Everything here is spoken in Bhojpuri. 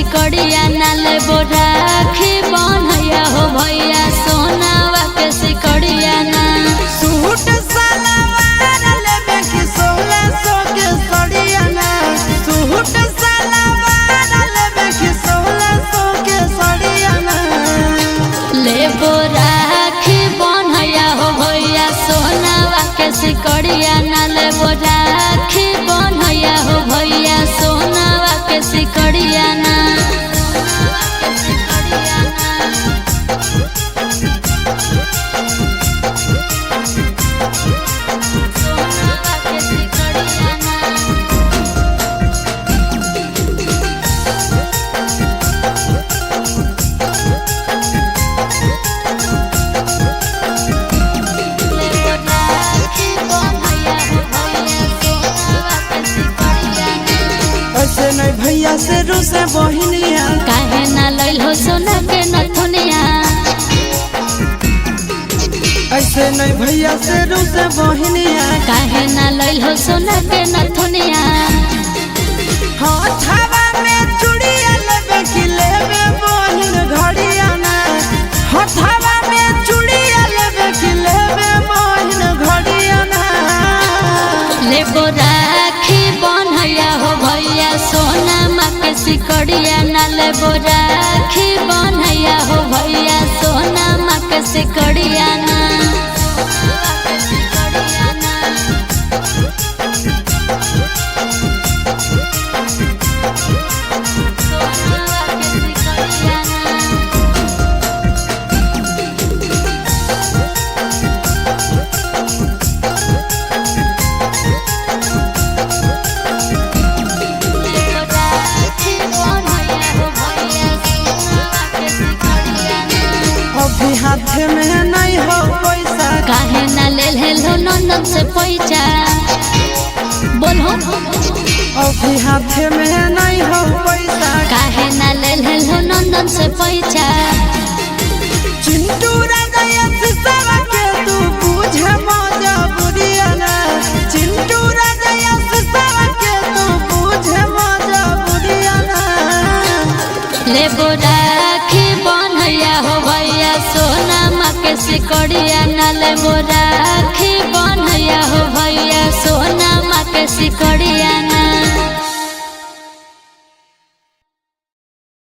सिकड़िया नाले राखी बनैया हो भैया सोनावा के सिकड़िया ना सूट सलवार लेबे की 1600 के सड़िया ना सूट सलवार लेबे की 1600 के सड़िया ना लेबो राखी बनैया हो भैया सोनावा के सिकड़िया ना लेबो राखी बनैया हो भैया सोनावा के सिकड़िया ना ऐसे नहीं भैया से रूसे बहिनिया काहे ना लइल हो सोना के नथुनिया ऐसे नहीं भैया से रूसे बहिनिया काहे ना लइल हो सोना के नथुनिया हथवा में चूड़िया लेबे की लेबे बहिन घड़िया ना हथवा में चूड़िया लेबे की लेबे बहिन घड़िया ना लेबो राखी बनैया हो भैया सोना माँ के सिकड़िया ना लेबो राखी बनैया हो भैया सोना माँ के सिकड़िया ना अभी हाथ में नहीं हो पैसा काहे ना लेल हेलो नंदन से पैसा बोलो अभी हाथ में नहीं हो पैसा काहे ना लेल हेलो नंदन से पैसा चिंटू राजा सिसवा के तू बुझे मजा बुदिया ना चिंटू राजा सिसवा के तू बुझे मजा बुदिया ना लेबो राखी बनैया हो भैया सोना माँ के सिकड़िया ना लेबो राखी बनैया हो भैया सोना माँ के सिकड़िया